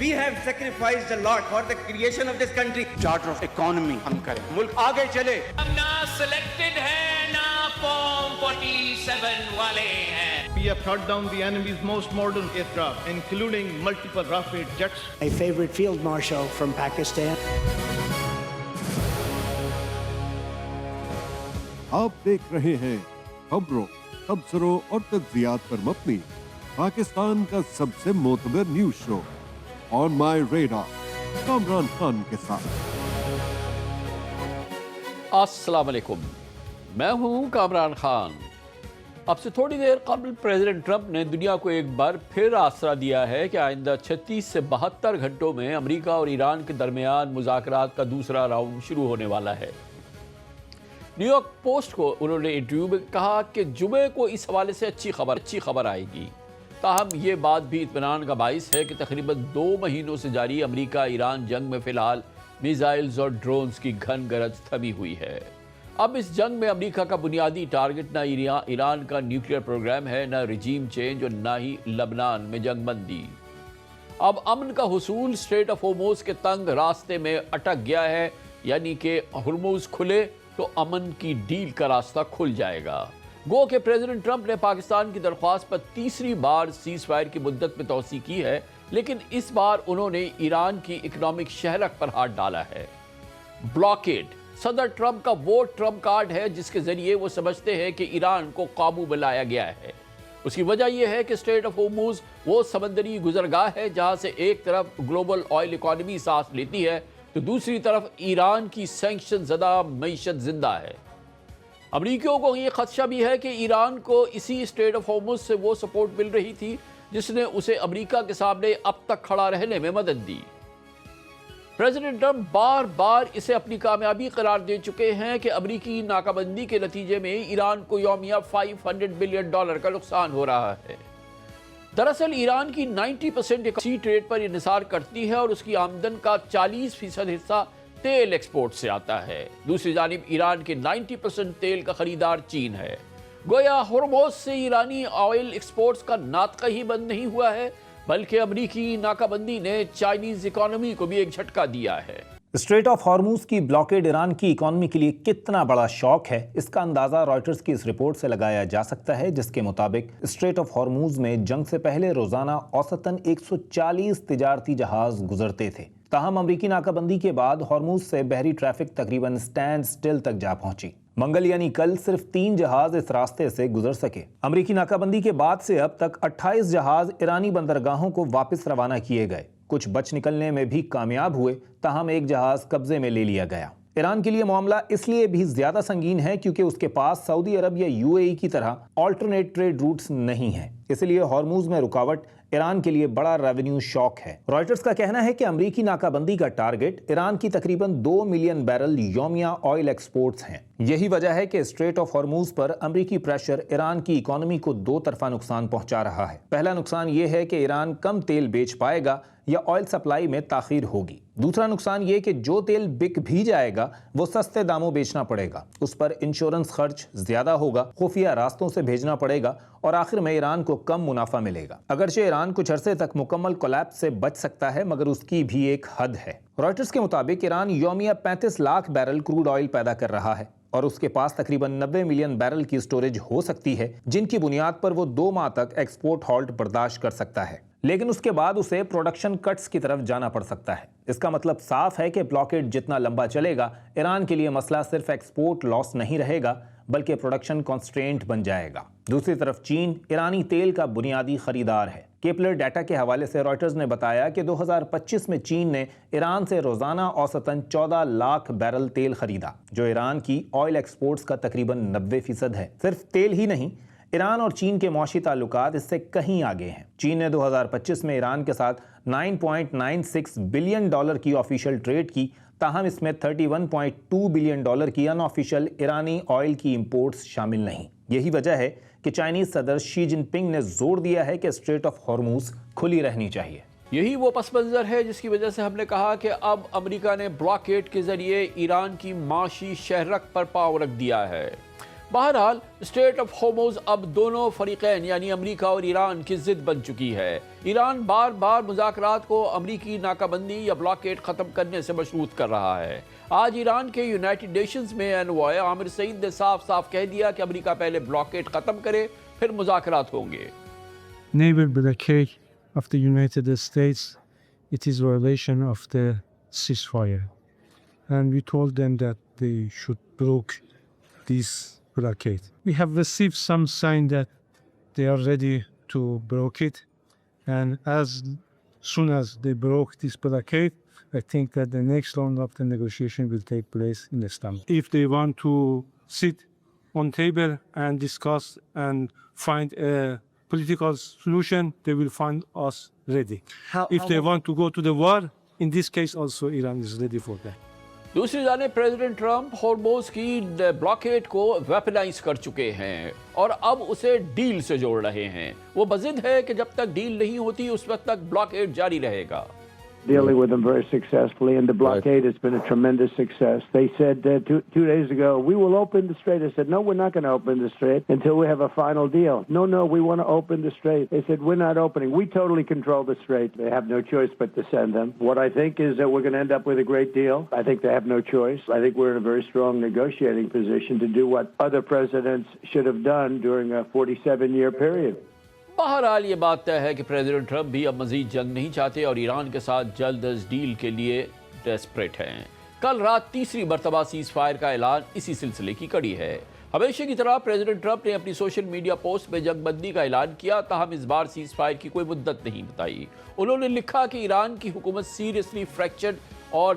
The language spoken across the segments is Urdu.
We have sacrificed a lot for the creation of this country. Charter of economy ہم کریں, ملک آگے چلے. ہم نہ سلیکٹڈ ہیں نہ فارم 47 والے ہیں. We have shot down the enemy's most modern aircraft, including multiple Rafale jets. My favorite field marshal from Pakistan. آپ دیکھ رہے ہیں خبروں، تبصروں اور تجزیات پر مبنی پاکستان کا سب سے معتبر نیوز شو آن مائی ریڈار کامران خان کے ساتھ. السلام علیکم، میں ہوں کامران خان. اب سے تھوڑی دیر قبل پریزیڈنٹ ٹرمپ نے دنیا کو ایک بار پھر آسرا دیا ہے کہ آئندہ 36 سے 72 گھنٹوں میں امریکہ اور ایران کے درمیان مذاکرات کا دوسرا راؤنڈ شروع ہونے والا ہے. نیو یارک پوسٹ کو انہوں نے انٹرویو میں کہا کہ جمعے کو اس حوالے سے اچھی خبر آئے گی. تاہم یہ بات بھی اطمینان کا باعث ہے کہ تقریباً 2 مہینوں سے جاری امریکہ ایران جنگ میں فی الحال میزائلز اور ڈرونز کی گھن گرج تھمی ہوئی ہے. اب اس جنگ میں امریکہ کا بنیادی ٹارگٹ نہ ایران کا نیوکلیئر پروگرام ہے، نہ رجیم چینج اور نہ ہی لبنان میں جنگ بندی. اب امن کا حصول اسٹریٹ آف ہورموز کے تنگ راستے میں اٹک گیا ہے، یعنی کہ ہرموز کھلے تو امن کی ڈیل کا راستہ کھل جائے گا. گو کہ پریزیڈنٹ ٹرمپ نے پاکستان کی درخواست پر تیسری بار سیز فائر کی مدت میں توسیع کی ہے، لیکن اس بار انہوں نے ایران کی اکنامک شہرک پر ہاتھ ڈالا ہے. بلاکیڈ صدر ٹرمپ کا وہ ٹرمپ کارڈ ہے جس کے ذریعے وہ سمجھتے ہیں کہ ایران کو قابو میں لایا گیا ہے. اس کی وجہ یہ ہے کہ اسٹریٹ آف ہورموز وہ سمندری گزرگاہ ہے جہاں سے ایک طرف گلوبل آئل اکانومی سانس لیتی ہے تو دوسری طرف ایران کی سینکشن زدہ معیشت زندہ ہے. امریکیوں کو یہ خدشہ بھی ہے کہ ایران کو اسی اسٹریٹ آف ہورموز سے وہ سپورٹ مل رہی تھی جس نے اسے امریکہ کے سامنے اب تک کھڑا رہنے میں مدد دی. پریزیڈنٹ ٹرمپ بار بار اسے اپنی کامیابی قرار دے چکے ہیں کہ امریکی ناکہ بندی کے نتیجے میں ایران کو یومیہ $500 بلین کا نقصان ہو رہا ہے. دراصل ایران کی 90% اکسی ٹریڈ پر انحصار کرتی ہے اور اس کی آمدن کا 40% حصہ تیل ایکسپورٹ سے آتا ہے. دوسری جانب ایران کے 90% تیل کا خریدار چین ہے. گویا ہرموز سے ایرانی آئل ایکسپورٹس کا ناطقہ ہی بند نہیں ہوا ہے بلکہ امریکی ناکہ بندی نے چائنیز اکانومی کو بھی ایک جھٹکا دیا ہے. اسٹریٹ آف ہارموز کی بلاکیڈ ایران کی اکانومی کے لیے کتنا بڑا شوق ہے، اس کا اندازہ رائٹرز کی اس رپورٹ سے لگایا جا سکتا ہے، جس کے مطابق اسٹریٹ آف ہارموز میں جنگ سے پہلے روزانہ اوسطاً 140 تجارتی جہاز گزرتے تھے. تاہم امریکی ناکہ بندی کے بعد ہارموز سے بحری ٹریفک تقریباً سٹینڈ سٹل تک جا پہنچی. منگل یعنی کل صرف 3 جہاز اس راستے سے گزر سکے. امریکی ناکہ بندی کے بعد سے اب تک 28 جہاز ایرانی بندرگاہوں کو واپس روانہ کیے گئے. کچھ بچ نکلنے میں بھی کامیاب ہوئے، تاہم ایک جہاز قبضے میں لے لیا گیا. ایران کے لیے معاملہ اس لیے بھی زیادہ سنگین ہے کیونکہ اس کے پاس سعودی عرب یا UAE کی طرح آلٹرنیٹ ٹریڈ روٹس نہیں ہیں. اس لیے ہارموز میں رکاوٹ ایران کے لیے بڑا ریونیو شاک ہے. رائٹرز کا کہنا ہے کہ امریکی ناکہ بندی کا ٹارگٹ ایران کی تقریباً 2 ملین بیرل یومیہ آئل ایکسپورٹس ہیں. یہی وجہ ہے کہ اسٹریٹ آف ہارموز پر امریکی پریشر ایران کی اکانومی کو 2 طرفہ نقصان پہنچا رہا ہے. پہلا نقصان یہ ہے کہ ایران کم تیل بیچ پائے گا یا آئل سپلائی میں تاخیر ہوگی. دوسرا نقصان یہ کہ جو تیل بک بھی جائے گا وہ سستے داموں بیچنا پڑے گا، اس پر انشورنس خرچ زیادہ ہوگا، خفیہ راستوں سے بھیجنا پڑے گا اور آخر میں ایران کو کم منافع ملے گا. اگرچہ ایران کچھ عرصے تک مکمل کولیپس سے بچ سکتا ہے مگر اس کی بھی ایک حد ہے. رائٹرز کے مطابق ایران یومیہ 35 لاکھ بیرل کروڈ آئل پیدا کر رہا ہے اور اس کے پاس تقریباً 90 ملین بیرل کی سٹوریج ہو سکتی ہے جن کی بنیاد پر وہ 2 ماہ تک ایکسپورٹ ہالٹ برداشت کر سکتا ہے. لیکن اس کے بعد اسے پروڈکشن کٹس کی طرف جانا پڑ سکتا ہے. اس کا مطلب صاف ہے کہ بلاکیڈ جتنا لمبا چلے گا ایران کے لیے مسئلہ صرف ایکسپورٹ لاس نہیں رہے گا بلکہ پروڈکشن کانسٹرینٹ بن جائے گا. دوسری طرف چین ایرانی تیل کا بنیادی خریدار ہے. کیپلر ڈیٹا کے حوالے سے رائٹرز نے بتایا کہ 2025 میں چین نے ایران سے روزانہ اوسطاً 14 لاکھ بیرل تیل خریدا جو ایران کی آئل ایکسپورٹس کا تقریباً 90% ہے. صرف تیل ہی نہیں، ایران اور چین کے معاشی تعلقات اس سے کہیں آگے ہیں. چین نے 2025 میں ایران کے ساتھ $9.96 بلین کی آفیشیل ٹریڈ کی، تاہم اس میں $31.2 بلین کی ان آفیشیل ایرانی آئل کی امپورٹس شامل نہیں. یہی وجہ ہے کہ چائنیز صدر شی جن پنگ نے زور دیا ہے کہ اسٹریٹ آف ہارموز کھلی رہنی چاہیے. یہی وہ پس منظر ہے جس کی وجہ سے ہم نے کہا کہ اب امریکہ نے بلاکیڈ کے ذریعے ایران کی معاشی شہرک پر پاؤں رکھ دیا ہے. بہرحال اسٹریٹ آف ہارموز اب دونوں فریقین یعنی امریکہ اور ایران کی ضد بن چکی ہے۔ ایران بار بار مذاکرات کو امریکی ناکہ بندی یا بلاکیڈ ختم کرنے سے مشروط کر رہا ہے۔ آج ایران کے یونائٹڈ نیشنز میں انوائے عامر سعید نے صاف صاف کہہ دیا کہ امریکہ پہلے بلاکیڈ ختم کرے پھر مذاکرات ہوں گے۔ Naval blockade of the United States, it is violation of the ceasefire. And we told them that they should break this blockade. We have received some sign that they are ready to break it. And as soon as they broke this blockade, I think that the next round of the negotiation will take place in Istanbul. If they want to sit on table and discuss and find a political solution, they will find us ready. If they want to go to the war, in this case also Iran is ready for that. دوسری جانب پریزیڈنٹ ٹرمپ ہارموز کی بلاکیڈ کو ویپنائز کر چکے ہیں اور اب اسے ڈیل سے جوڑ رہے ہیں۔ وہ بضد ہے کہ جب تک ڈیل نہیں ہوتی اس وقت تک بلاکیڈ جاری رہے گا۔ Dealing with them very successfully, and the blockade has been a tremendous success. They said 2 days ago, we will open the strait. I said, no, we're not going to open the strait until we have a final deal. No, we want to open the strait. They said, we're not opening. We totally control the strait. They have no choice but to send them. What I think is that we're going to end up with a great deal. I think they have no choice. I think we're in a very strong negotiating position to do what other presidents should have done during a 47-year period. بہرحال یہ بات طے ہے کہ پریزیڈنٹ ٹرمپ بھی اب مزید جنگ نہیں چاہتے اور ایران کے ساتھ جلد از ڈیل کے لیے ڈیسپریٹ ہیں۔ کل رات تیسری مرتبہ سیز فائر کا اعلان اسی سلسلے کی کڑی ہے۔ ہمیشہ کی طرح پریزیڈنٹ ٹرمپ نے اپنی سوشل میڈیا پوسٹ میں جنگ بندی کا اعلان کیا، تاہم اس بار سیز فائر کی کوئی مدت نہیں بتائی۔ انہوں نے لکھا کہ ایران کی حکومت سیریسلی فریکچرڈ اور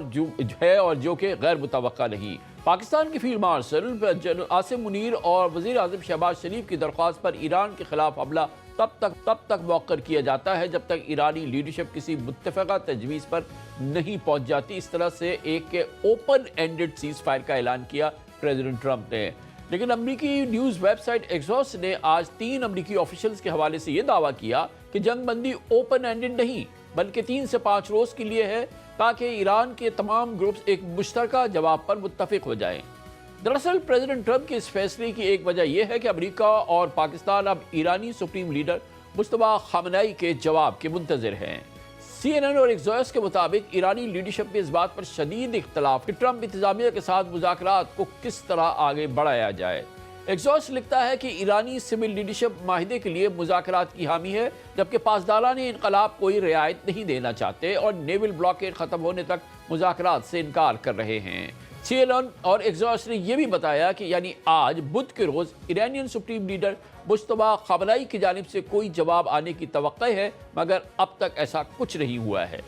جو کہ غیر متوقع نہیں۔ پاکستان کے فیلڈ مارشل عاصم منیر اور وزیر اعظم شہباز شریف کی درخواست پر ایران کے خلاف حملہ تب تک موخر کیا جاتا ہے جب تک ایرانی لیڈرشپ کسی متفقہ تجویز پر نہیں پہنچ جاتی۔ اس طرح سے ایک اوپن اینڈڈ سیز فائر کا اعلان کیا پریزیڈنٹ ٹرمپ نے، لیکن امریکی نیوز ویب سائٹ ایکزوس نے آج 3 امریکی آفیشلز کے حوالے سے یہ دعویٰ کیا کہ جنگ بندی اوپن اینڈڈ نہیں بلکہ 3 سے 5 روز کے لیے ہے تاکہ ایران کے تمام گروپس ایک مشترکہ جواب پر متفق ہو جائیں۔ دراصل پریزیڈنٹ ٹرمپ کے اس فیصلے کی ایک وجہ یہ ہے کہ امریکہ اور پاکستان اب ایرانی سپریم لیڈر مجتبیٰ خامنئی کے جواب کے منتظر ہیں۔ CNN اور ایکزوس کے مطابق ایرانی لیڈرشپ میں اس بات پر شدید اختلاف کہ ٹرمپ انتظامیہ کے ساتھ مذاکرات کو کس طرح آگے بڑھایا جائے۔ ایکزوس لکھتا ہے کہ ایرانی سول لیڈرشپ معاہدے کے لیے مذاکرات کی حامی ہے، جبکہ پاسداران انقلاب کوئی رعایت نہیں دینا چاہتے اور نیول بلاکیڈ ختم ہونے تک مذاکرات سے انکار کر رہے ہیں۔ CNN اور ایکزوس نے یہ بھی بتایا کہ یعنی آج بدھ کے روز ایرانین سپریم لیڈر مجتبیٰ خامنئی کی جانب سے کوئی جواب آنے کی توقع ہے، مگر اب تک ایسا کچھ نہیں ہوا ہے۔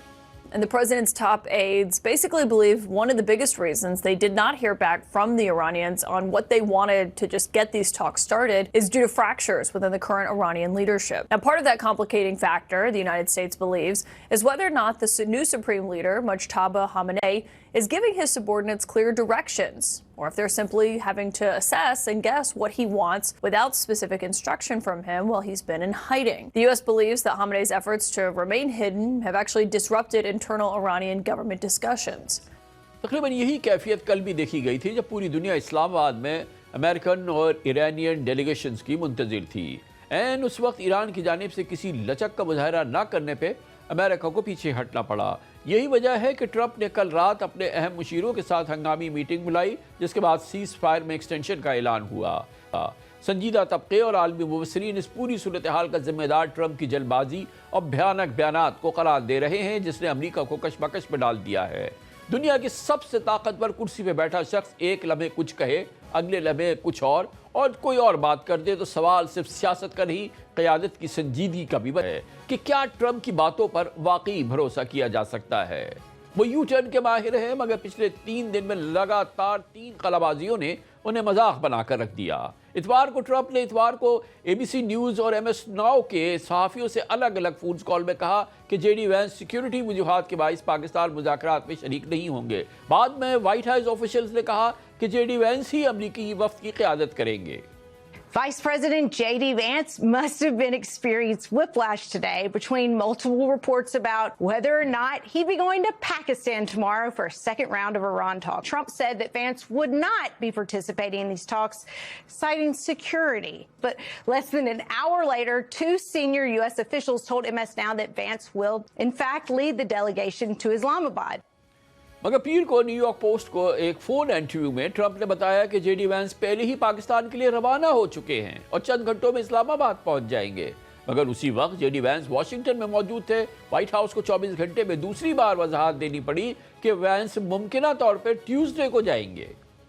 And the president's top aides basically believe one of the biggest reasons they did not hear back from the Iranians on what they wanted to just get these talks started is due to fractures within the current Iranian leadership. Now, part of that complicating factor, the United States believes, is whether or not the new supreme leader, Mujtaba Khamenei, is giving his subordinates clear directions, or if they're simply having to assess and guess what he wants without specific instruction from him while he's been in hiding. The U.S. believes that Khamenei's efforts to remain hidden have actually disrupted internal Iranian government discussions. تقریباً یہی کیفیت کل بھی دیکھی گئی تھی جب پوری دنیا اسلام آباد میں امریکن اور ایرانین ڈیلیگیشنز کی منتظر تھی۔ اس وقت ایران کی جانب سے کسی لچک کا مظاہرہ نہ کرنے پہ امریکہ کو پیچھے ہٹنا پڑا۔ یہی وجہ ہے کہ ٹرمپ نے کل رات اپنے اہم مشیروں کے ساتھ ہنگامی میٹنگ بلائی، جس کے بعد سیز فائر میں ایکسٹینشن کا اعلان ہوا۔ سنجیدہ طبقے اور عالمی مبصرین اس پوری صورتحال کا ذمہ دار ٹرمپ کی جلد بازی اور بھیانک بیانات کو قرار دے رہے ہیں، جس نے امریکہ کو کشمکش میں ڈال دیا ہے۔ دنیا کی سب سے طاقتور کرسی پہ بیٹھا شخص ایک لمحے کچھ کہے، اگلے لمحے کچھ اور کوئی اور بات کر دے تو سوال صرف سیاست کا نہیں، قیادت کی سنجیدگی کا بھی ہے کہ کیا ٹرمپ کی باتوں پر واقعی بھروسہ کیا جا سکتا ہے۔ وہ یو ٹرن کے ماہر ہیں، مگر پچھلے 3 دن میں لگاتار 3 قلبازیوں نے انہیں مذاق بنا کر رکھ دیا۔ اتوار کو ٹرمپ نے ABC نیوز اور MS ناؤ کے صحافیوں سے الگ الگ فون کال میں کہا کہ JD وینس سیکیورٹی وجوہات کے باعث پاکستان مذاکرات میں شریک نہیں ہوں گے۔ بعد میں وائٹ ہاؤس آفیشلز نے کہا کہ JD وینس ہی امریکی وفد کی قیادت کریں گے۔ Vice President J.D. Vance must have been experiencing whiplash today between multiple reports about whether or not he'd be going to Pakistan tomorrow for a second round of Iran talks. Trump said that Vance would not be participating in these talks, citing security. But less than an hour later, two senior U.S. officials told MS Now that Vance will, in fact, lead the delegation to Islamabad. مگر پیر کو نیو یارک پوسٹ کو ایک فون انٹرویو میں ٹرمپ نے بتایا کہ جے ڈی وینس پہلے ہی پاکستان کے لیے روانہ ہو چکے ہیں اور چند گھنٹوں میں اسلام آباد پہنچ جائیں گے. مگر اسی وقت جے ڈی وینس واشنگٹن میں موجود تھے. وائٹ ہاؤس کو 24 گھنٹے میں دوسری بار وضاحت دینی پڑی کہ وینس ممکنہ طور پہ ٹیوزڈے کو جائیں گے.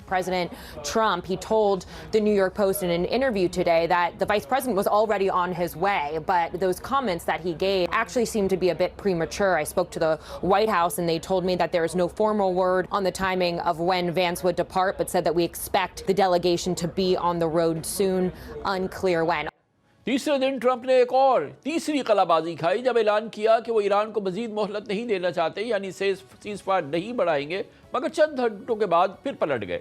President Trump, he told the New York Post in an interview today that the vice president was already on his way, but those comments that he gave actually seemed to be a bit premature. I spoke to the White House and they told me that there is no formal word on the timing of when Vance would depart, but said that we expect the delegation to be on the road soon, unclear when. تیسرے دن ٹرمپ نے ایک اور تیسری قلع بازی کھائی جب اعلان کیا کہ وہ ایران کو مزید مہلت نہیں دینا چاہتے, یعنی سیز فائر نہیں بڑھائیں گے, مگر چند گھنٹوں کے بعد پھر پلٹ گئے.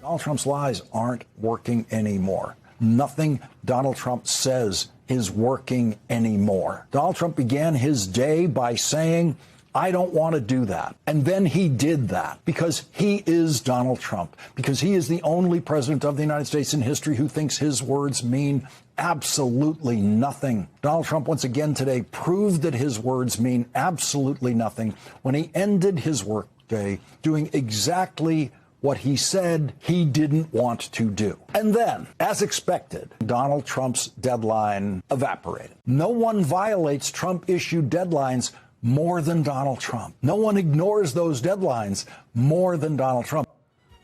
Donald Trump's lies aren't working anymore. Nothing Donald Trump says is working anymore. Donald Trump began his day by saying, I don't want to do that. And then he did that because he is Donald Trump, because he is the only president of the United States in history who thinks his words mean absolutely nothing. Donald Trump once again today proved that his words mean absolutely nothing when he ended his workday doing exactly what he said he didn't want to do. And then, as expected, Donald Trump's deadline evaporated. No one violates Trump-issued deadlines more than Donald Trump. No one ignores those deadlines more than Donald Trump.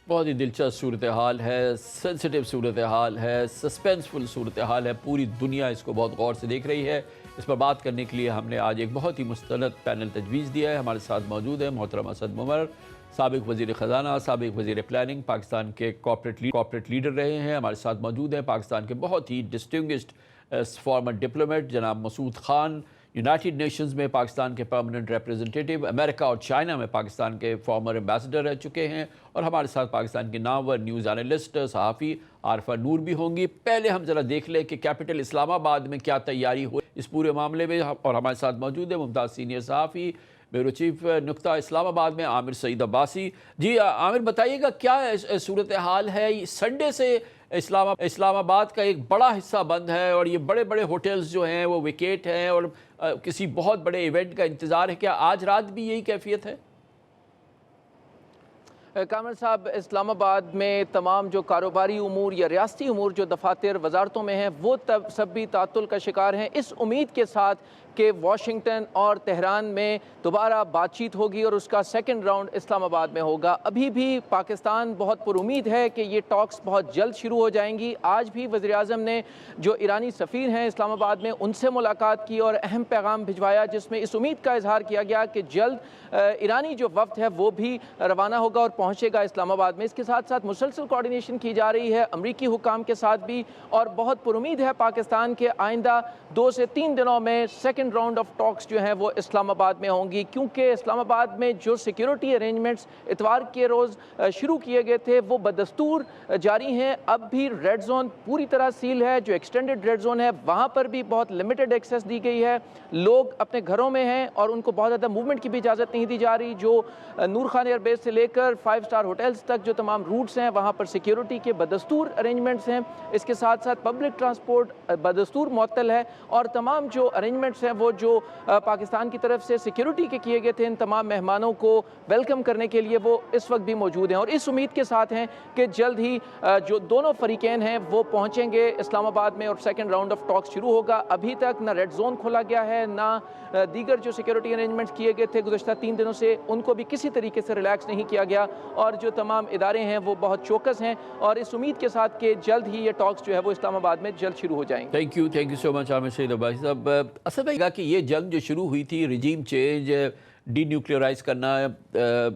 بہت ہی دلچسپ صورتحال ہے, سینسٹیو صورتحال ہے, سسپینسفل صورتحال ہے. پوری دنیا اس کو بہت غور سے دیکھ رہی ہے. اس پر بات کرنے کے لیے ہم نے آج ایک بہت ہی مستند پینل تجویز دیا ہے. ہمارے ساتھ موجود ہیں محترم اسد ممر, سابق وزیر خزانہ, سابق وزیر پلاننگ, پاکستان کے کارپوریٹ لیڈر رہے ہیں. ہمارے ساتھ موجود ہیں پاکستان کے بہت ہی ڈسٹنگشڈ فارمر ڈپلومیٹ جناب مسعود خان, یونائٹڈ نیشنز میں پاکستان کے پرماننٹ ریپریزنٹیٹو, امریکہ اور چائنا میں پاکستان کے فارمر ایمبیسڈر رہ چکے ہیں, اور ہمارے ساتھ پاکستان کی نامور نیوز اینالسٹ صحافی عارفہ نور بھی ہوں گی. پہلے ہم ذرا دیکھ لیں کہ کیپٹل اسلام آباد میں کیا تیاری ہوئی اس پورے معاملے میں, اور ہمارے ساتھ موجود ہے ممتاز سینئر صحافی بیورو چیف نقطہ اسلام آباد میں عامر سعید عباسی. جی عامر, بتائیے گا کیا صورتحال ہے؟ سنڈے سے اسلام آباد کا ایک بڑا حصہ بند ہے اور یہ بڑے بڑے ہوٹلز جو ہیں وہ ویکیٹ ہیں اور کسی بہت بڑے ایونٹ کا انتظار ہے. کیا آج رات بھی یہی کیفیت ہے؟ کامران صاحب, اسلام آباد میں تمام جو کاروباری امور یا ریاستی امور جو دفاتر وزارتوں میں ہیں وہ سب بھی تعطل کا شکار ہیں, اس امید کے ساتھ کہ واشنگٹن اور تہران میں دوبارہ بات چیت ہوگی اور اس کا سیکنڈ راؤنڈ اسلام آباد میں ہوگا. ابھی بھی پاکستان بہت پر امید ہے کہ یہ ٹاکس بہت جلد شروع ہو جائیں گی. آج بھی وزیر اعظم نے جو ایرانی سفیر ہیں اسلام آباد میں ان سے ملاقات کی اور اہم پیغام بھجوایا, جس میں اس امید کا اظہار کیا گیا کہ جلد ایرانی جو وفد ہے وہ بھی روانہ ہوگا اور پہنچے گا اسلام آباد میں. اس کے ساتھ ساتھ مسلسل کوارڈینیشن کی جا رہی ہے امریکی حکام کے ساتھ بھی, اور بہت پر امید ہے پاکستان کے آئندہ 2 سے 3 دنوں میں سیکنڈ راؤنڈ آف ٹاکس جو ہیں وہ اسلام آباد میں ہوں گی, کیونکہ اسلام آباد میں جو سیکیورٹی ارینجمنٹس اتوار کے روز شروع کیے گئے تھے وہ بدستور جاری ہیں. اب بھی ریڈ زون پوری طرح سیل ہے, جو ایکسٹینڈڈ ریڈ زون ہے وہاں پر بھی بہت لمیٹڈ ایکسیس دی گئی ہے. لوگ اپنے گھروں میں ہیں اور ان کو بہت زیادہ موومنٹ کی بھی اجازت نہیں دی جا رہی. جو نور خان ایئر بیس سے لے کر 5 اسٹار ہوٹلز تک جو تمام روٹس ہیں وہاں پر سیکیورٹی کے بدستور ارینجمنٹس ہیں. اس کے ساتھ ساتھ پبلک ٹرانسپورٹ بدستور معطل ہے, اور تمام جو ارینجمنٹس ہیں وہ جو پاکستان کی طرف سے سیکیورٹی کے کیے گئے تھے ان تمام مہمانوں کو ویلکم کرنے کے لیے وہ اس وقت بھی موجود ہیں, اور اس امید کے ساتھ ہیں کہ جلد ہی جو دونوں فریقین ہیں وہ پہنچیں گے اسلام آباد میں اور سیکنڈ راؤنڈ آف ٹاکس شروع ہوگا. ابھی تک نہ ریڈ زون کھولا گیا ہے, نہ دیگر جو سیکیورٹی ارینجمنٹس کیے گئے تھے گزشتہ 3 دنوں سے ان کو بھی کسی طریقے سے ریلیکس نہیں کیا گیا, اور جو تمام ادارے ہیں وہ بہت چوکس ہیں, اور اس امید کے ساتھ کہ جلد ہی یہ ٹاکس جو ہے وہ اسلام آباد میں جلد شروع ہو جائیں گے. تھینک یو سو مچ عامر سعید عباسی صاحب. اصل میں کہ یہ جنگ جو شروع ہوئی تھی, رجیم چینج, ڈی نیوکلیئرائز کرنا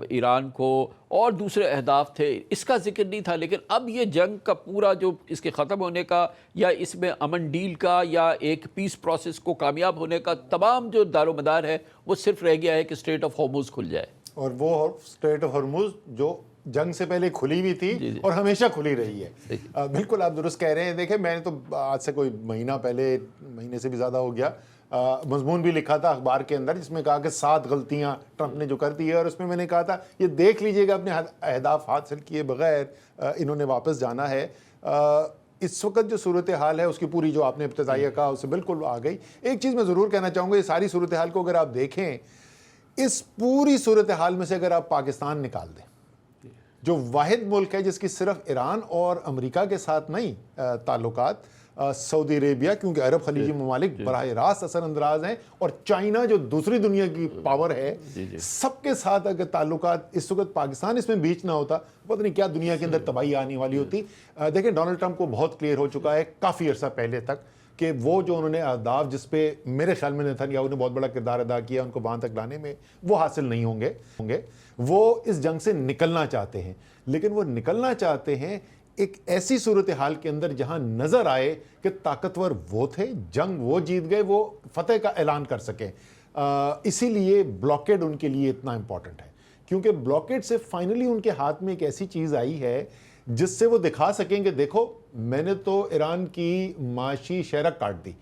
ایران کو, اور دوسرے اہداف تھے, اس کا ذکر نہیں تھا, لیکن اب یہ جنگ کا پورا جو اس کے ختم ہونے کا یا اس میں امن ڈیل کا یا ایک پیس پروسیس کو کامیاب ہونے کا تمام جو دار و مدار ہے وہ صرف رہ گیا ہے کہ اسٹریٹ آف ہارموز کھل جائے. اور وہ اسٹریٹ آف ہارموز جو جنگ سے پہلے کھلی بھی تھی اور ہمیشہ کھلی رہی ہے. بالکل آپ درست کہہ رہے ہیں. دیکھیں میں نے تو آج سے کوئی مہینے سے بھی زیادہ ہو گیا مضمون بھی لکھا تھا اخبار کے اندر جس میں کہا کہ 7 غلطیاں ٹرمپ نے جو کر دی ہے, اور اس میں نے کہا تھا یہ دیکھ لیجئے گا اپنے اہداف حاصل کیے بغیر انہوں نے واپس جانا ہے. اس وقت جو صورتحال ہے اس کی پوری جو آپ نے ابتدائیہ کہا اسے بالکل آ گئی. ایک چیز میں ضرور کہنا چاہوں گا, یہ ساری صورتحال کو اگر آپ دیکھیں, اس پوری صورتحال میں سے اگر آپ پاکستان نکال دیں جو واحد ملک ہے جس کی صرف ایران اور امریکہ کے ساتھ نہیں تعلقات, سعودی عربیہ کیونکہ عرب خلیجی ممالک براہ راست اثر اندراز ہیں, اور چائنا جو دوسری دنیا کی پاور ہے, سب کے ساتھ اگر تعلقات اس وقت پاکستان اس میں بیچ نہ ہوتا پتہ نہیں کیا دنیا کے اندر تباہی آنے والی ہوتی. دیکھیں ڈونلڈ ٹرمپ کو بہت کلیئر ہو چکا ہے کافی عرصہ پہلے تک کہ وہ جو انہوں نے اہداف جس پہ میرے خیال میں نیتنیاہو نے بہت بڑا کردار ادا کیا ان کو وہاں تک لانے میں, وہ حاصل نہیں ہوں گے. وہ اس جنگ سے نکلنا چاہتے ہیں, لیکن وہ نکلنا چاہتے ہیں ایک ایسی صورتحال کے اندر جہاں نظر آئے کہ طاقتور وہ تھے, جنگ وہ جیت گئے, وہ فتح کا اعلان کر سکیں. اسی لیے بلاکیڈ ان کے لیے اتنا امپورٹنٹ ہے, کیونکہ بلاکیڈ سے فائنلی ان کے ہاتھ میں ایک ایسی چیز آئی ہے جس سے وہ دکھا سکیں کہ دیکھو میں نے تو ایران کی معاشی شہرک کاٹ دی,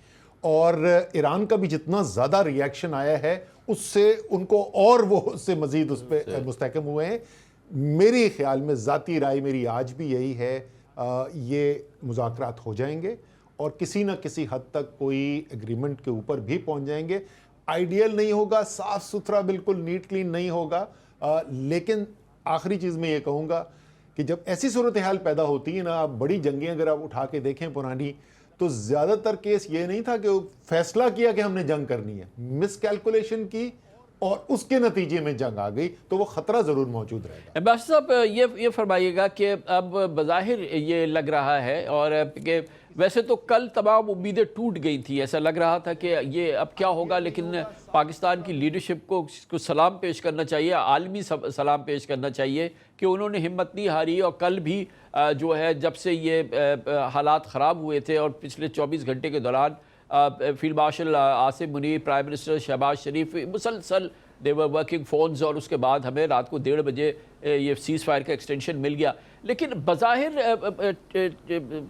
اور ایران کا بھی جتنا زیادہ ری ایکشن آیا ہے اس سے ان کو اور وہ اس سے مزید اس پہ مستحکم ہوئے ہیں. میری خیال میں ذاتی رائے میری آج بھی یہی ہے, یہ مذاکرات ہو جائیں گے اور کسی نہ کسی حد تک کوئی ایگریمنٹ کے اوپر بھی پہنچ جائیں گے. آئیڈیل نہیں ہوگا, صاف ستھرا بالکل نیٹ کلین نہیں ہوگا, لیکن آخری چیز میں یہ کہوں گا کہ جب ایسی صورتحال پیدا ہوتی ہے نا, آپ بڑی جنگیں اگر آپ اٹھا کے دیکھیں پرانی, تو زیادہ تر کیس یہ نہیں تھا کہ فیصلہ کیا کہ ہم نے جنگ کرنی ہے, مس کیلکولیشن کی اور اس کے نتیجے میں جنگ آ گئی, تو وہ خطرہ ضرور موجود رہے گا. امبیسڈر صاحب یہ فرمائیے گا کہ اب بظاہر یہ لگ رہا ہے, اور کہ ویسے تو کل تمام امیدیں ٹوٹ گئی تھی, ایسا لگ رہا تھا کہ یہ اب کیا ہوگا, لیکن پاکستان کی لیڈرشپ کو سلام پیش کرنا چاہیے, عالمی سلام پیش کرنا چاہیے کہ انہوں نے ہمت نہیں ہاری, اور کل بھی جو ہے جب سے یہ حالات خراب ہوئے تھے اور پچھلے 24 گھنٹے کے دوران فیلڈ مارشل عاصم منیب, پرائم منسٹر شہباز شریف مسلسل دے ور ورکنگ فونز, اور اس کے بعد ہمیں رات کو 1:30 بجے یہ سیز فائر کا ایکسٹینشن مل گیا. لیکن بظاہر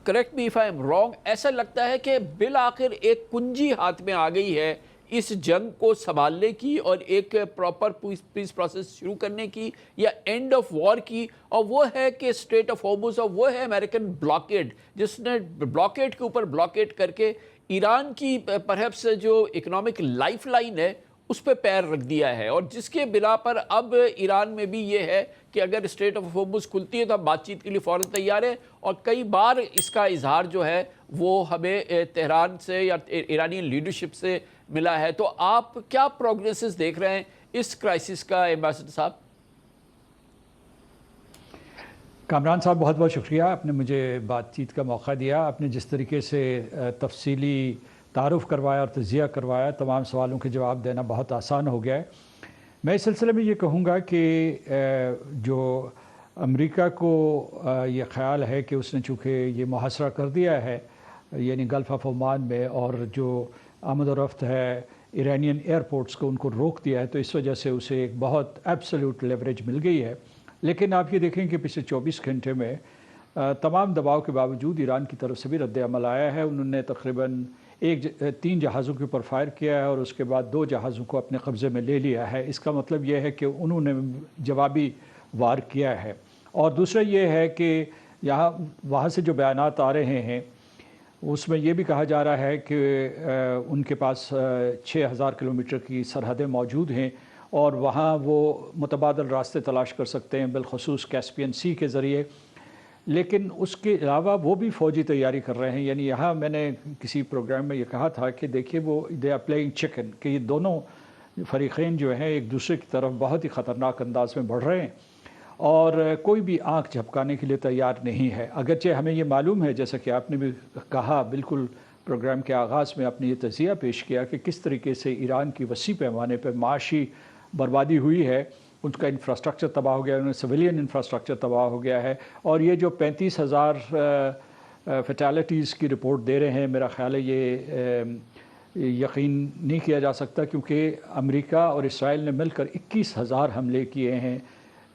correct me if I am wrong, ایسا لگتا ہے کہ بالآخر ایک کنجی ہاتھ میں آ گئی ہے اس جنگ کو سنبھالنے کی اور ایک پراپر پیس پروسیس شروع کرنے کی, یا اینڈ آف وار کی, اور وہ ہے کہ اسٹریٹ آف ہارمز, اور وہ ہے امریکن بلاکیڈ, جس نے بلاکیڈ کے اوپر بلاکیڈ کر کے ایران کی پرہیپس جو اکنامک لائف لائن ہے اس پہ پیر رکھ دیا ہے, اور جس کے بنا پر اب ایران میں بھی یہ ہے کہ اگر اسٹریٹ آف ہارمز کھلتی ہے تو ہم بات چیت کے لیے فوراً تیار ہیں, اور کئی بار اس کا اظہار جو ہے وہ ہمیں تہران سے یا ایرانی لیڈرشپ سے ملا ہے. تو آپ کیا پروگریسز دیکھ رہے ہیں اس کرائسس کا ایمبیسڈر صاحب؟ کامران صاحب بہت بہت شکریہ, آپ نے مجھے بات چیت کا موقع دیا. آپ نے جس طریقے سے تفصیلی تعارف کروایا اور تجزیہ کروایا, تمام سوالوں کے جواب دینا بہت آسان ہو گیا ہے. میں اس سلسلے میں یہ کہوں گا کہ جو امریکہ کو یہ خیال ہے کہ اس نے چونکہ یہ محاصرہ کر دیا ہے یعنی گلف آف عمان میں, اور جو آمد و رفت ہے ایرانین ایئرپورٹس کو ان کو روک دیا ہے, تو اس وجہ سے اسے ایک بہت ایبسلیوٹ لیوریج مل گئی ہے. لیکن آپ یہ دیکھیں کہ پچھلے 24 گھنٹے میں تمام دباؤ کے باوجود ایران کی طرف سے بھی رد عمل آیا ہے. انہوں نے تقریباً 3 جہازوں کے اوپر فائر کیا ہے اور اس کے بعد 2 جہازوں کو اپنے قبضے میں لے لیا ہے. اس کا مطلب یہ ہے کہ انہوں نے جوابی وار کیا ہے. اور دوسرا یہ ہے کہ وہاں سے جو بیانات آ رہے ہیں اس میں یہ بھی کہا جا رہا ہے کہ ان کے پاس 6000 کلومیٹر کی سرحدیں موجود ہیں اور وہاں وہ متبادل راستے تلاش کر سکتے ہیں, بالخصوص کیسپین سی کے ذریعے. لیکن اس کے علاوہ وہ بھی فوجی تیاری کر رہے ہیں. یعنی یہاں میں نے کسی پروگرام میں یہ کہا تھا کہ دیکھیے وہ دے آر پلینگ چکن, کہ یہ دونوں فریقین جو ہیں ایک دوسرے کی طرف بہت ہی خطرناک انداز میں بڑھ رہے ہیں اور کوئی بھی آنکھ جھپکانے کے لیے تیار نہیں ہے. اگرچہ ہمیں یہ معلوم ہے, جیسا کہ آپ نے بھی کہا بالکل پروگرام کے آغاز میں آپ نے یہ تجزیہ پیش کیا کہ کس طریقے سے ایران کی وسیع پیمانے پہ معاشی بربادی ہوئی ہے, ان کا انفراسٹرکچر تباہ ہو گیا ہے, سویلین انفراسٹرکچر تباہ ہو گیا ہے. اور یہ جو 35,000 فیٹیلٹیز کی رپورٹ دے رہے ہیں, میرا خیال ہے یہ یقین نہیں کیا جا سکتا, کیونکہ امریکہ اور اسرائیل نے مل کر 21,000 حملے کیے ہیں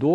2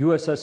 USS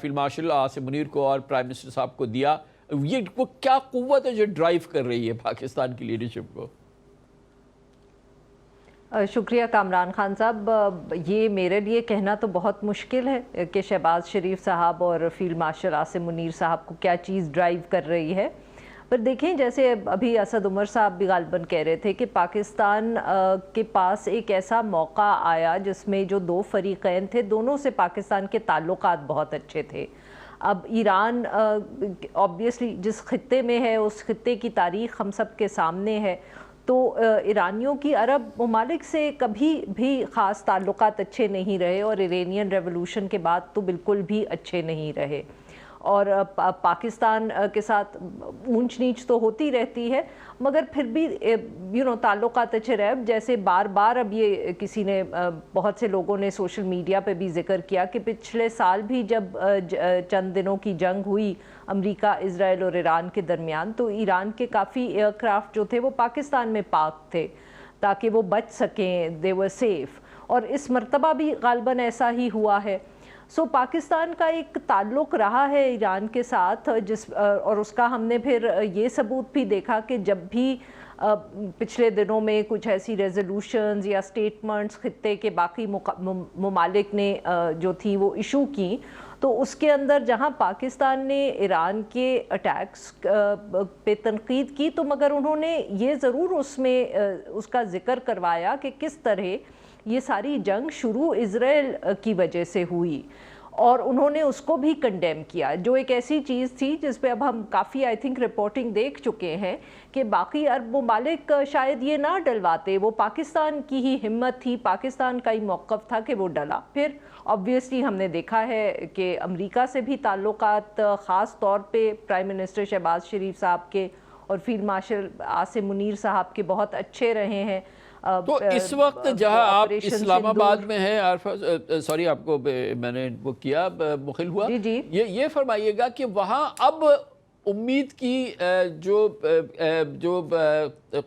field marshal Asim Munir کو اور پرائم منسٹر صاحب کو دیا، یہ وہ کیا قوت ہے جو ڈرائیو کر رہی ہے پاکستان کی لیڈرشپ کو؟ شکریہ کامران خان صاحب، یہ میرے لیے کہنا تو بہت مشکل ہے کہ شہباز شریف صاحب اور فیلڈ مارشل عاصم منیر صاحب کو کیا چیز ڈرائیو کر رہی ہے، پر دیکھیں جیسے ابھی اسد عمر صاحب بھی غالباً کہہ رہے تھے کہ پاکستان کے پاس ایک ایسا موقع آیا جس میں جو دو فریقین تھے دونوں سے پاکستان کے تعلقات بہت اچھے تھے۔ اب ایران آبویسلی جس خطے میں ہے اس خطے کی تاریخ ہم سب کے سامنے ہے، تو ایرانیوں کی عرب ممالک سے کبھی بھی خاص تعلقات اچھے نہیں رہے، اور ایرانین ریولوشن کے بعد تو بالکل بھی اچھے نہیں رہے، اور پاکستان کے ساتھ اونچ نیچ تو ہوتی رہتی ہے مگر پھر بھی تعلقات اچھے رہے۔ جیسے بار بار اب یہ کسی نے بہت سے لوگوں نے سوشل میڈیا پہ بھی ذکر کیا کہ پچھلے سال بھی جب چند دنوں کی جنگ ہوئی امریکہ، اسرائیل اور ایران کے درمیان، تو ایران کے کافی ایئر کرافٹ جو تھے وہ پاکستان میں پارک تھے تاکہ وہ بچ سکیں، دے ور سیف، اور اس مرتبہ بھی غالباً ایسا ہی ہوا ہے۔ سو پاکستان کا ایک تعلق رہا ہے ایران کے ساتھ، اور اس کا ہم نے پھر یہ ثبوت بھی دیکھا کہ جب بھی پچھلے دنوں میں کچھ ایسی ریزولوشنز یا سٹیٹمنٹس خطے کے باقی ممالک نے جو تھیں وہ ایشو کی، تو اس کے اندر جہاں پاکستان نے ایران کے اٹیکس پہ تنقید کی تو مگر انہوں نے یہ ضرور اس میں اس کا ذکر کروایا کہ کس طرح یہ ساری جنگ شروع اسرائیل کی وجہ سے ہوئی، اور انہوں نے اس کو بھی کنڈیم کیا، جو ایک ایسی چیز تھی جس پہ اب ہم کافی آئی تھنک رپورٹنگ دیکھ چکے ہیں کہ باقی عرب ممالک شاید یہ نہ ڈلواتے، وہ پاکستان کی ہی ہمت تھی، پاکستان کا ہی موقف تھا کہ وہ ڈلا۔ پھر obviously ہم نے دیکھا ہے کہ امریکہ سے بھی تعلقات خاص طور پہ پرائم منسٹر شہباز شریف صاحب کے اور فیلڈ مارشل عاصم منیر صاحب کے بہت اچھے رہے ہیں۔ تو اس وقت جہاں آپ اسلام آباد میں ہیں، سوری آپ کو میں نے وہ کیا مخل ہوا، یہ فرمائیے گا کہ وہاں اب امید کی جو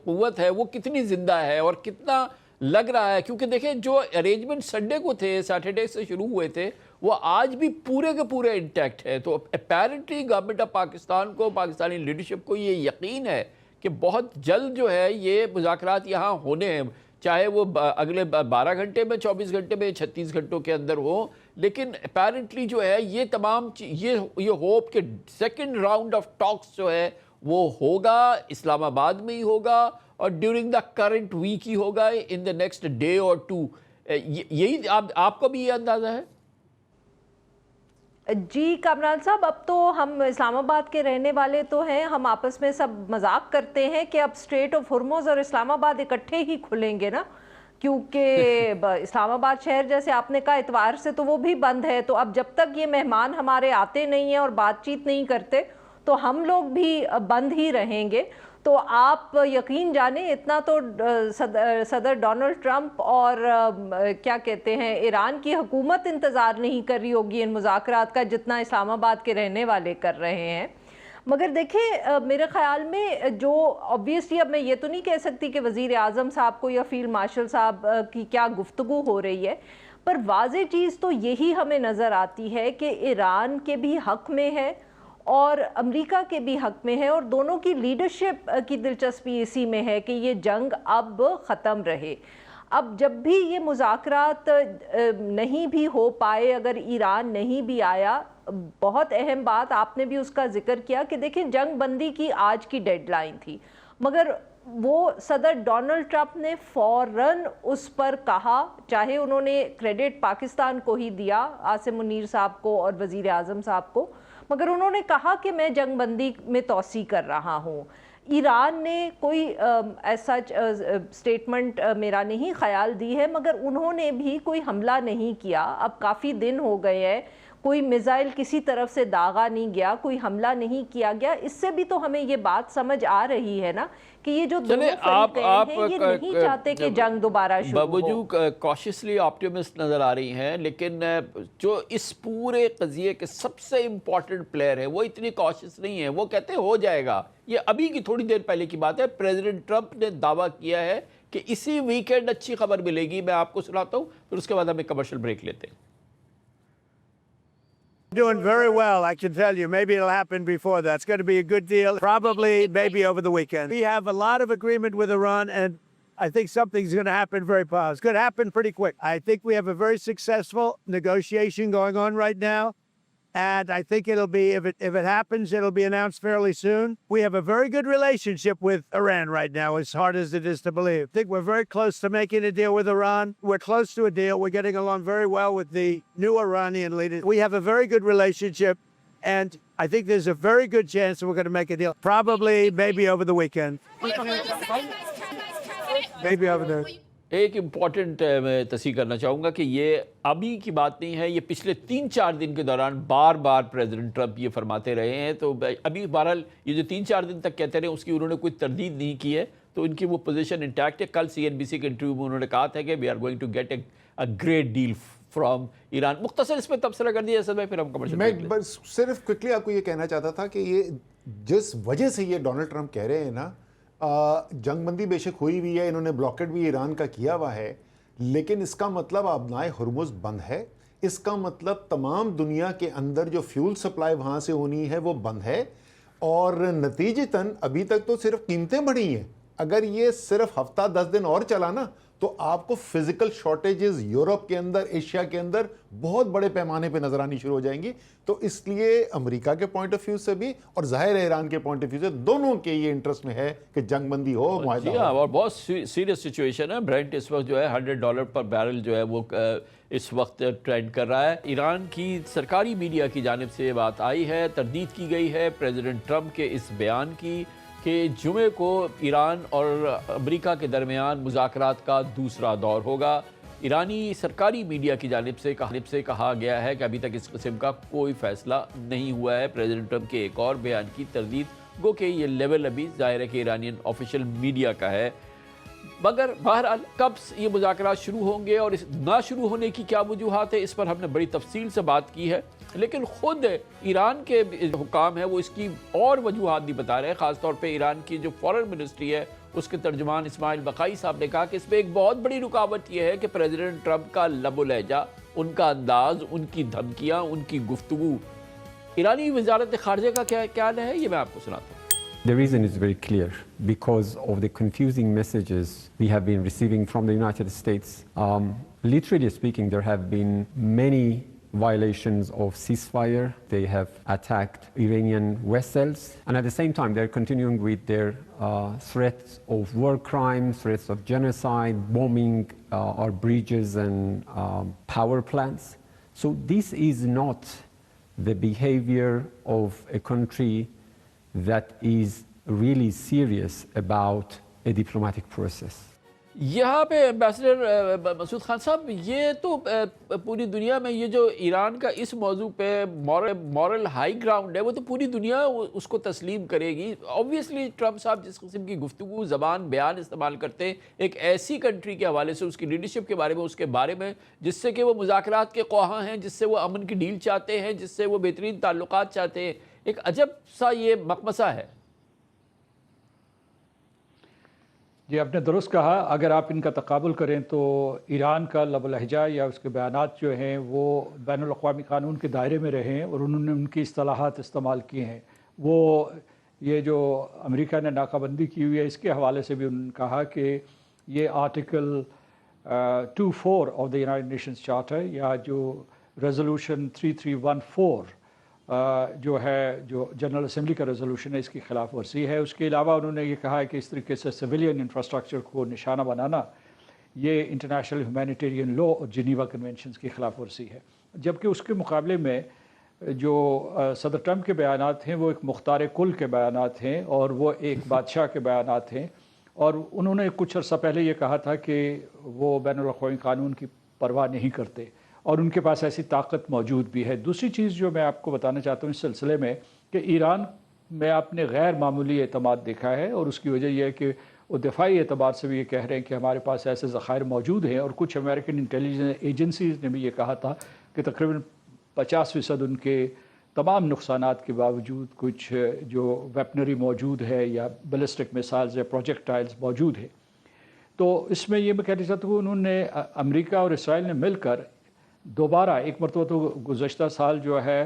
قوت ہے وہ کتنی زندہ ہے اور کتنا لگ رہا ہے؟ کیونکہ دیکھیں جو ارینجمنٹ سنڈے کو تھے، سیٹرڈے سے شروع ہوئے تھے، وہ آج بھی پورے کے پورے انٹیکٹ ہے۔ تو اپیرنٹلی گورنمنٹ آف پاکستان کو، پاکستانی لیڈرشپ کو یہ یقین ہے کہ بہت جلد جو ہے یہ مذاکرات یہاں ہونے ہیں، چاہے وہ اگلے 12 گھنٹے میں، 24 گھنٹے میں، 36 گھنٹوں کے اندر ہو، لیکن اپیرنٹلی جو ہے یہ تمام یہ ہوپ کہ سیکنڈ راؤنڈ آف ٹاکس جو ہے وہ ہوگا، اسلام آباد میں ہی ہوگا اور ڈیورنگ دا کرنٹ ویک ہی ہوگا، ان دا نیکسٹ ڈے اور ٹو۔ یہی آپ کو بھی یہ اندازہ ہے؟ جی کامران صاحب، اب تو ہم اسلام آباد کے رہنے والے تو ہیں، ہم آپس میں سب مذاق کرتے ہیں کہ اب اسٹریٹ آف ہرمز اور اسلام آباد اکٹھے ہی کھلیں گے نا، کیونکہ اسلام آباد شہر جیسے آپ نے کہا اتوار سے تو وہ بھی بند ہے، تو اب جب تک یہ مہمان ہمارے آتے نہیں ہیں اور بات چیت نہیں کرتے تو ہم لوگ بھی بند ہی رہیں گے۔ تو آپ یقین جانیں اتنا تو صدر ڈونلڈ ٹرمپ اور کیا کہتے ہیں ایران کی حکومت انتظار نہیں کر رہی ہوگی ان مذاکرات کا جتنا اسلام آباد کے رہنے والے کر رہے ہیں۔ مگر دیکھیں میرے خیال میں جو obviously اب میں یہ تو نہیں کہہ سکتی کہ وزیر اعظم صاحب کو یا فیلڈ مارشل صاحب کی کیا گفتگو ہو رہی ہے، پر واضح چیز تو یہی ہمیں نظر آتی ہے کہ ایران کے بھی حق میں ہے اور امریکہ کے بھی حق میں ہے، اور دونوں کی لیڈرشپ کی دلچسپی اسی میں ہے کہ یہ جنگ اب ختم رہے۔ اب جب بھی یہ مذاکرات نہیں بھی ہو پائے، اگر ایران نہیں بھی آیا، بہت اہم بات آپ نے بھی اس کا ذکر کیا کہ دیکھیں جنگ بندی کی آج کی ڈیڈ لائن تھی، مگر وہ صدر ڈونلڈ ٹرمپ نے فوراً اس پر کہا، چاہے انہوں نے کریڈٹ پاکستان کو ہی دیا، عاصم منیر صاحب کو اور وزیر اعظم صاحب کو، مگر انہوں نے کہا کہ میں جنگ بندی میں توسیع کر رہا ہوں۔ ایران نے کوئی ایسا سٹیٹمنٹ میرا نہیں خیال دی ہے، مگر انہوں نے بھی کوئی حملہ نہیں کیا۔ اب کافی دن ہو گئے ہیں، کوئی میزائل کسی طرف سے داغا نہیں گیا، کوئی حملہ نہیں کیا گیا۔ اس سے بھی تو ہمیں یہ بات سمجھ آ رہی ہے نا کہ یہ جو دونوں فریقین ہیں یہ نہیں چاہتے کہ جنگ دوبارہ شروع ہو۔ باوجود کاشیسلی آپٹیمسٹ نظر آ رہی ہیں، لیکن جو اس پورے قضیے کے سب سے امپورٹنٹ پلیئر ہیں وہ اتنی کاشیس نہیں ہیں، وہ کہتے ہیں ہو جائے گا۔ یہ ابھی کی تھوڑی دیر پہلے کی بات ہے، پریزیڈنٹ ٹرمپ نے دعویٰ کیا ہے کہ اسی ویکینڈ اچھی خبر ملے گی۔ میں آپ کو سناتا ہوں، پھر اس کے بعد ہم ایک کمرشل بریک لیتے ہیں۔ Doing very well, I can tell you. Maybe it'll happen before that. It's going to be a good deal. Probably, maybe over the weekend. We have a lot of agreement with Iran, and I think something's going to happen very positive. It's going to happen pretty quick. I think we have a very successful negotiation going on right now. And I think it'll be, if it happens, it'll be announced fairly soon. We have a very good relationship with Iran right now, as hard as it is to believe. I think we're very close to making a deal with Iran. We're close to a deal. We're getting along very well with the new Iranian leaders. We have a very good relationship, and I think there's a very good chance that we're going to make a deal. Probably, maybe over the weekend. Maybe over the... ایک امپورٹنٹ میں تصحیح کرنا چاہوں گا کہ یہ ابھی کی بات نہیں ہے، یہ پچھلے 3-4 دن کے دوران بار بار پریزیڈنٹ ٹرمپ یہ فرماتے رہے ہیں. تو ابھی بہرحال یہ جو 3-4 دن تک کہتے رہے اس کی انہوں نے کوئی تردید نہیں کی ہے، تو ان کی وہ پوزیشن انٹیکٹ ہے. کل CNBC کے انٹرویو میں انہوں نے کہا تھا کہ we are going to get a great deal from Iran. مختصر اس پہ تبصرہ کر دیا اسد بھائی، پھر ہم کمرشل. میں بس صرف کوئکلی آپ کو یہ کہنا چاہتا تھا کہ یہ جس وجہ سے یہ ڈونلڈ ٹرمپ کہہ رہے ہیں نا، جنگ بندی بے شک ہوئی ہوئی ہے، انہوں نے بلاکیڈ بھی ایران کا کیا ہوا ہے، لیکن اس کا مطلب آبنائے ہرمز بند ہے. اس کا مطلب تمام دنیا کے اندر جو فیول سپلائی وہاں سے ہونی ہے وہ بند ہے، اور نتیجتاً ابھی تک تو صرف قیمتیں بڑھی ہیں. اگر یہ صرف ہفتہ 10 دن اور چلا نا تو آپ کو فزیکل شارٹیجز یورپ کے اندر، ایشیا کے اندر بہت بڑے پیمانے پہ نظر آنی شروع ہو جائیں گی. تو اس لیے امریکہ کے پوائنٹ آف ویو سے بھی اور ظاہر ایران کے پوائنٹ آف ویو سے دونوں کے یہ انٹرسٹ میں ہے کہ جنگ بندی ہو، معاہدہ ہو. اور بہت سیریس سچویشن ہے. برینٹ اس وقت جو ہے $100 پر بیرل جو ہے وہ اس وقت ٹرینڈ کر رہا ہے. ایران کی سرکاری میڈیا کی جانب سے یہ بات آئی ہے، تردید کی گئی ہے پریزیڈنٹ ٹرمپ کے اس بیان کی کہ جمعے کو ایران اور امریکہ کے درمیان مذاکرات کا دوسرا دور ہوگا. ایرانی سرکاری میڈیا کی جانب سے کہا گیا ہے کہ ابھی تک اس قسم کا کوئی فیصلہ نہیں ہوا ہے. پریزیڈنٹ ٹرمپ کے ایک اور بیان کی تردید، گو کہ یہ لیول ابھی ظاہر ہے کہ ایرانین آفیشیل میڈیا کا ہے. مگر بہرحال کب یہ مذاکرات شروع ہوں گے اور اس نہ شروع ہونے کی کیا وجوہات ہے، اس پر ہم نے بڑی تفصیل سے بات کی ہے. لیکن خود ایران کے حکام ہیں وہ اس کی اور وجوہات بھی بتا رہے ہیں. خاص طور پہ ایران کی جو فارن منسٹری ہے اس کے ترجمان اسماعیل بقائی صاحب نے کہا کہ اس میں ایک بہت بڑی رکاوٹ یہ ہے کہ پریزیڈنٹ ٹرمپ کا لب و لہجہ، ان کا انداز، ان کی دھمکیاں، ان کی گفتگو. ایرانی وزارت خارجہ کا کیا خیال ہے، یہ میں آپ کو سناتا ہوں. The reason is very clear. Because of the confusing messages we have been receiving from the United States. Literally speaking, there have been many violations of ceasefire. They have attacked Iranian vessels. And at the same time, they're continuing with their threats of war crimes, threats of genocide, bombing our bridges and power plants. So this is not the behavior of a country that is really serious about a diplomatic process. یہاں پہ ایمبیسڈر مسعود خان صاحب، یہ تو پوری دنیا میں یہ جو ایران کا اس موضوع پہ مورل ہائی گراؤنڈ ہے وہ تو پوری دنیا اس کو تسلیم کرے گی. آبویسلی ٹرمپ صاحب جس قسم کی گفتگو، زبان، بیان استعمال کرتے ہیں ایک ایسی کنٹری کے حوالے سے، اس کی لیڈرشپ کے بارے میں، اس کے بارے میں جس سے کہ وہ مذاکرات کے خواہاں ہیں، جس سے وہ امن کی ڈیل چاہتے ہیں، جس سے وہ بہترین تعلقات چاہتے ہیں، ایک عجب سا یہ مقمصہ ہے. جی آپ نے درست کہا. اگر آپ ان کا تقابل کریں تو ایران کا لب و لہجہ یا اس کے بیانات جو ہیں وہ بین الاقوامی قانون کے دائرے میں رہے ہیں اور انہوں نے ان کی اصطلاحات استعمال کی ہیں. وہ یہ جو امریکہ نے ناکہ بندی کی ہوئی ہے اس کے حوالے سے بھی انہوں نے کہا کہ یہ article 24 of the United nations charter یا جو ریزولوشن 3314 جو ہے، جو جنرل اسمبلی کا ریزولوشن ہے، اس کی خلاف ورزی ہے. اس کے علاوہ انہوں نے یہ کہا ہے کہ اس طریقے سے سویلین انفراسٹرکچر کو نشانہ بنانا یہ انٹرنیشنل ہیومینیٹیرین لا اور جنیوا کنونشنز کی خلاف ورزی ہے. جبکہ اس کے مقابلے میں جو صدر ٹرمپ کے بیانات ہیں وہ ایک مختار کل کے بیانات ہیں اور وہ ایک بادشاہ کے بیانات ہیں. اور انہوں نے کچھ عرصہ پہلے یہ کہا تھا کہ وہ بین الاقوامی قانون کی پرواہ نہیں کرتے اور ان کے پاس ایسی طاقت موجود بھی ہے. دوسری چیز جو میں آپ کو بتانا چاہتا ہوں اس سلسلے میں کہ ایران میں آپ نے غیر معمولی اعتماد دیکھا ہے، اور اس کی وجہ یہ ہے کہ وہ دفاعی اعتبار سے بھی یہ کہہ رہے ہیں کہ ہمارے پاس ایسے ذخائر موجود ہیں. اور کچھ امریکن انٹیلیجنس ایجنسیز نے بھی یہ کہا تھا کہ تقریباً 50% ان کے تمام نقصانات کے باوجود کچھ جو ویپنری موجود ہے یا بیلسٹک میسائلز یا پروجیکٹائلز موجود ہے. تو اس میں یہ میں کہنا چاہتا ہوں انہوں نے امریکہ اور اسرائیل نے مل کر دوبارہ ایک مرتبہ تو گزشتہ سال جو ہے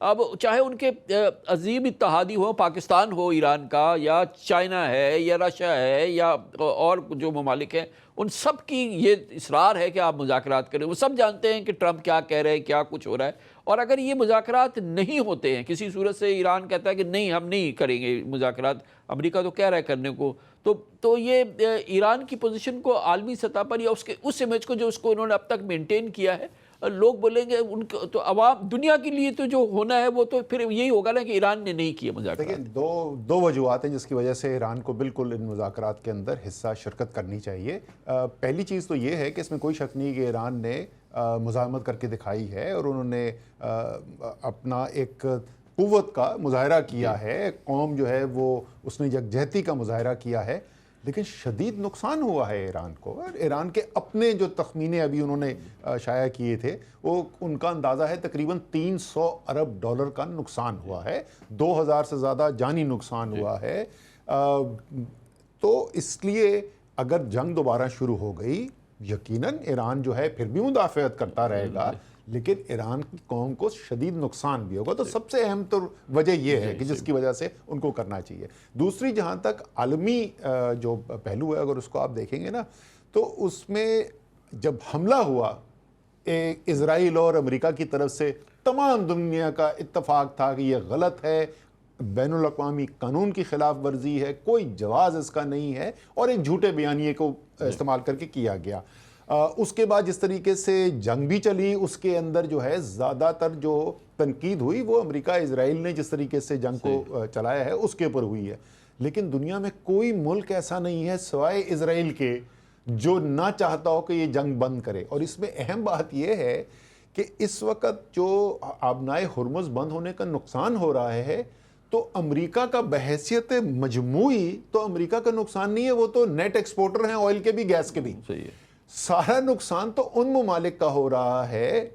اب چاہے ان کے عظیم اتحادی ہو، پاکستان ہو ایران کا، یا چائنا ہے یا رشیا ہے یا اور جو ممالک ہیں، ان سب کی یہ اصرار ہے کہ آپ مذاکرات کریں. وہ سب جانتے ہیں کہ ٹرمپ کیا کہہ رہے ہیں، کیا کچھ ہو رہا ہے. اور اگر یہ مذاکرات نہیں ہوتے ہیں کسی صورت سے، ایران کہتا ہے کہ نہیں ہم نہیں کریں گے مذاکرات، امریکہ تو کہہ رہا ہے کرنے کو، تو یہ ایران کی پوزیشن کو عالمی سطح پر یا اس امیج کو جو اس کو انہوں نے اب تک مینٹین کیا ہے، لوگ بولیں گے ان کو تو عوام دنیا کے لیے تو جو ہونا ہے وہ تو پھر یہی ہوگا نا کہ ایران نے نہیں کیا مذاکرات. دیکھیں دو وجوہات ہیں جس کی وجہ سے ایران کو بالکل ان مذاکرات کے اندر حصہ شرکت کرنی چاہیے. پہلی چیز تو یہ ہے کہ اس میں کوئی شک نہیں کہ ایران نے مزاحمت کر کے دکھائی ہے اور انہوں نے اپنا ایک قوت کا مظاہرہ کیا ہے. قوم جو ہے وہ اس نے یکجہتی کا مظاہرہ کیا ہے، لیکن شدید نقصان ہوا ہے ایران کو. ایران کے اپنے جو تخمینے ابھی انہوں نے شائع کیے تھے، وہ ان کا اندازہ ہے تقریباً $300 ارب کا نقصان ہوا ہے، 2000 سے زیادہ جانی نقصان ہوا ہے. تو اس لیے اگر جنگ دوبارہ شروع ہو گئی، یقیناً ایران جو ہے پھر بھی مدافعت کرتا رہے گا، لیکن ایران کی قوم کو شدید نقصان بھی ہوگا. تو سب سے اہم تو وجہ یہ ہے کہ جس کی وجہ سے ان کو کرنا چاہیے. دوسری، جہاں تک عالمی جو پہلو ہے، اگر اس کو آپ دیکھیں گے نا، تو اس میں جب حملہ ہوا اسرائیل اور امریکہ کی طرف سے، تمام دنیا کا اتفاق تھا کہ یہ غلط ہے، بین الاقوامی قانون کی خلاف ورزی ہے، کوئی جواز اس کا نہیں ہے، اور ایک جھوٹے بیانیے کو استعمال کر کے کیا گیا. اس کے بعد جس طریقے سے جنگ بھی چلی، اس کے اندر جو ہے زیادہ تر جو تنقید ہوئی وہ امریکہ اسرائیل نے جس طریقے سے جنگ کو چلایا ہے اس کے اوپر ہوئی ہے. لیکن دنیا میں کوئی ملک ایسا نہیں ہے سوائے اسرائیل کے جو نہ چاہتا ہو کہ یہ جنگ بند کرے. اور اس میں اہم بات یہ ہے کہ اس وقت جو آبنائے ہرمز بند ہونے کا نقصان ہو رہا ہے، تو امریکہ کا بحیثیت مجموعی تو امریکہ کا نقصان نہیں ہے، وہ تو نیٹ ایکسپورٹر ہیں آئل کے بھی، گیس کے بھی. سارا نقصان تو ان ممالک کا ہو رہا ہے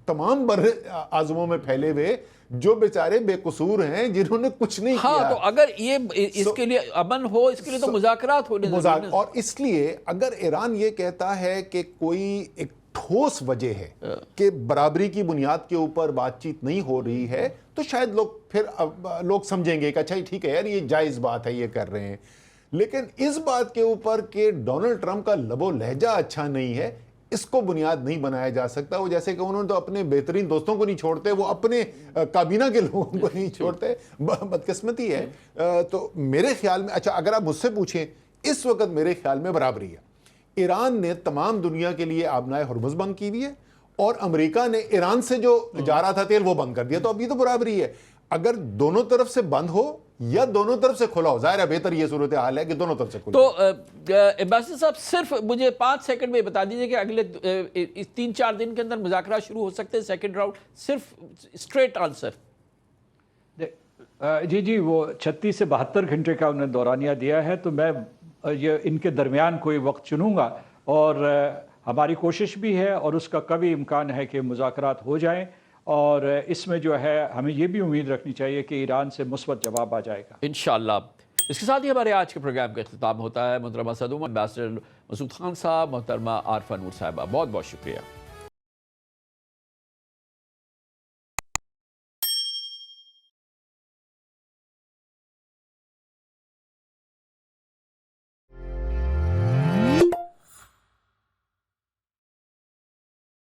تمام بر اعظموں میں پھیلے ہوئے جو بیچارے بے قصور ہیں، جنہوں نے کچھ نہیں کیا. ہاں، تو اگر یہ اس کے لیے امن ہو، اس کے لیے تو مذاکرات ہونے ضروری. اور اس لیے اگر ایران یہ کہتا ہے کہ کوئی ایک ٹھوس وجہ ہے کہ برابری کی بنیاد کے اوپر بات چیت نہیں ہو رہی ہے، تو شاید لوگ سمجھیں گے کہ اچھا ٹھیک ہے یار، یہ جائز بات ہے، یہ کر رہے ہیں. لیکن اس بات کے اوپر کہ ڈونلڈ ٹرمپ کا لب و لہجہ اچھا نہیں ہے، اس کو بنیاد نہیں بنایا جا سکتا. وہ جیسے کہ انہوں نے تو اپنے بہترین دوستوں کو نہیں چھوڑتے، وہ اپنے کابینہ کے لوگوں کو نہیں چھوڑتے. بدقسمتی ہے. تو میرے خیال میں، اچھا اگر آپ مجھ سے پوچھیں، اس وقت میرے خیال میں برابری ہے. ایران نے تمام دنیا کے لیے آبنائے ہرمز بند کی ہوئی ہے، اور امریکہ نے ایران سے جو جا رہا تھا تیل وہ بند کر دیا. تو اب یہ تو برابری ہے. اگر دونوں طرف سے بند ہو یا دونوں طرف سے کھلا ہو، ظاہر ہے بہتر یہ صورتحال ہے کہ دونوں طرف سے کھلا ہو. تو ایمبیسڈر صاحب، صرف مجھے 5 سیکنڈ میں بتا دیجئے کہ اگلے 3-4 دن کے اندر مذاکرات شروع ہو سکتے ہیں، سیکنڈ راؤنڈ؟ صرف اسٹریٹ آنسر. جی وہ 36 سے 72 گھنٹے کا انہوں نے دورانیہ دیا ہے، تو میں یہ ان کے درمیان کوئی وقت چنوں گا، اور ہماری کوشش بھی ہے اور اس کا کبھی امکان ہے کہ مذاکرات ہو جائیں. اور اس میں جو ہے ہمیں یہ بھی امید رکھنی چاہیے کہ ایران سے مثبت جواب آ جائے گا انشاءاللہ. اس کے ساتھ ہی ہمارے آج کے پروگرام کا اختتام ہوتا ہے. محترمہ صدوم، ایمبیسڈر مسعود خان صاحب، محترمہ عارفہ نور صاحبہ، بہت بہت شکریہ.